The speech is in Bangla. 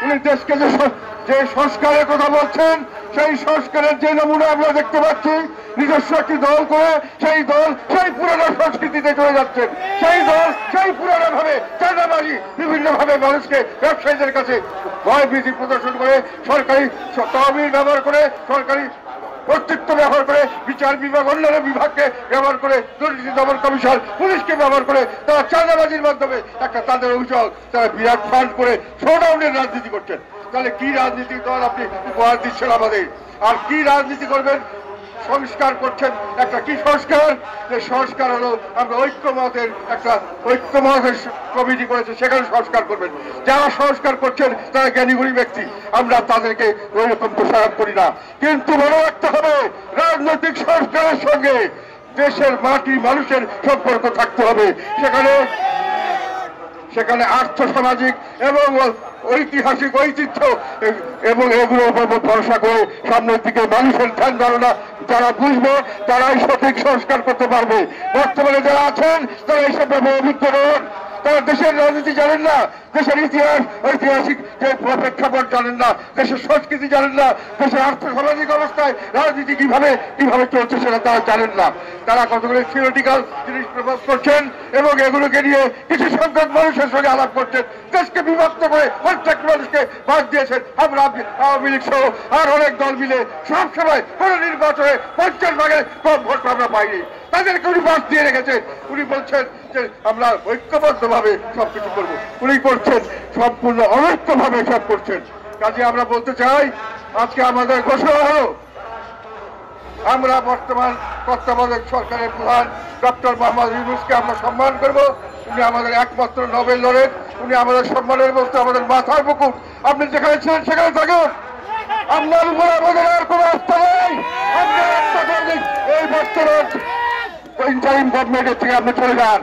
উনি দেশকে যে সংস্কারের কথা বলছেন সেই সংস্কারের যে নমুনা আমরা দেখতে পাচ্ছি, নিজস্ব একটি দল করে সেই দল সেই পুরানো সংস্কৃতিতে চলে যাচ্ছেন। সেই দল সেই পুরানো ভাবে চাঁদাবাজি বিভিন্ন ভাবে মানুষকে, ব্যবসায়ীদের কাছে ভয়ভীতি প্রদর্শন করে, সরকারি তহবিল ব্যবহার করে, সরকারি কর্তৃত্ব ব্যবহার করে, বিচার বিভাগ অন্যান্য বিভাগকে ব্যবহার করে, দুর্নীতি দমন কমিশন পুলিশকে ব্যবহার করে তারা চাঁদাবাজির মাধ্যমে একটা তাদের অভিযোগ তারা বিরাট ফান্ড করে শোডাউনের রাজনীতি করছেন। তাহলে কি রাজনীতি দল আপনি উপহার দিচ্ছেন আমাদের? আর কি রাজনীতি করবেন? সংস্কার করছেন একটা কি সংস্কার? যে সংস্কার হলো আমরা ঐক্যমতের একটা ঐক্যমতের কমিটি করেছে, সেখানে সংস্কার করবেন। যারা সংস্কার করছেন তারা জ্ঞানীগুণী ব্যক্তি, আমরা তাদেরকে ওইরকম প্রসার করি না। কিন্তু মনে রাখতে হবে রাজনৈতিক সংস্কারের সঙ্গে দেশের মাটি মানুষের সম্পর্ক থাকতে হবে। সেখানে আর্থ সামাজিক এবং ঐতিহাসিক ঐতিহ্য এবং এগুলোর উপর ভরসা করে সামনের দিকে মানুষের ধ্যান ধারণা যারা বুঝবে তারাই সঠিক সংস্কার করতে পারবে। বর্তমানে যারা আছেন তারা এইসব ব্যাপারে অভিজ্ঞ নন, তারা দেশের রাজনীতি জানেন না, দেশের ইতিহাস ঐতিহাসিক যে প্রেক্ষাপট জানেন না, দেশের সংস্কৃতি জানেন না, দেশের আর্থ সামাজিক অবস্থায় রাজনীতি কিভাবে চলছে সেটা তারা জানেন না। তারা কতগুলো থিওরিটিক্যাল জিনিস প্রকাশ করছেন এবং এগুলোকে নিয়ে কিছু সংখ্যক মানুষের সঙ্গে আলাপ করছেন। দেশকে বিভক্ত করে প্রত্যেক মানুষকে বাদ দিয়েছেন। আমরা আওয়ামী লীগ সহ আর অনেক দল মিলে সবসময় কোন নির্বাচনে 50 ভাগের কম ভোট আমরা পাইনি, তাদেরকে উনি বাদ দিয়ে রেখেছেন। উনি বলছেন যে আমরা ঐক্যবদ্ধ ভাবে সবকিছু করবো, উনি করছেন সম্পূর্ণ অনৈক্য ভাবে সব করছেন। কাজে আমরা বলতে চাই আজকে আমাদের ঘোষণা হলো আমরা বর্তমান তত্ত্বাবধায়ক সরকারের প্রধান ডক্টর মোহাম্মদ ইউনূসকে আমরা সম্মান করব। উনি আমাদের একমাত্র নোবেল লরেট, উনি আমাদের সম্মানের বস্তু, আমাদের মাথার মুকুট। আপনি যেখানে ছিলেন সেখানে থাকুন, আপনার উপরে আমাদের আর কোনো আস্থা নেই। এই বর্তমান ইন্টারিম গভর্নমেন্টের থেকে আপনি চলে যান।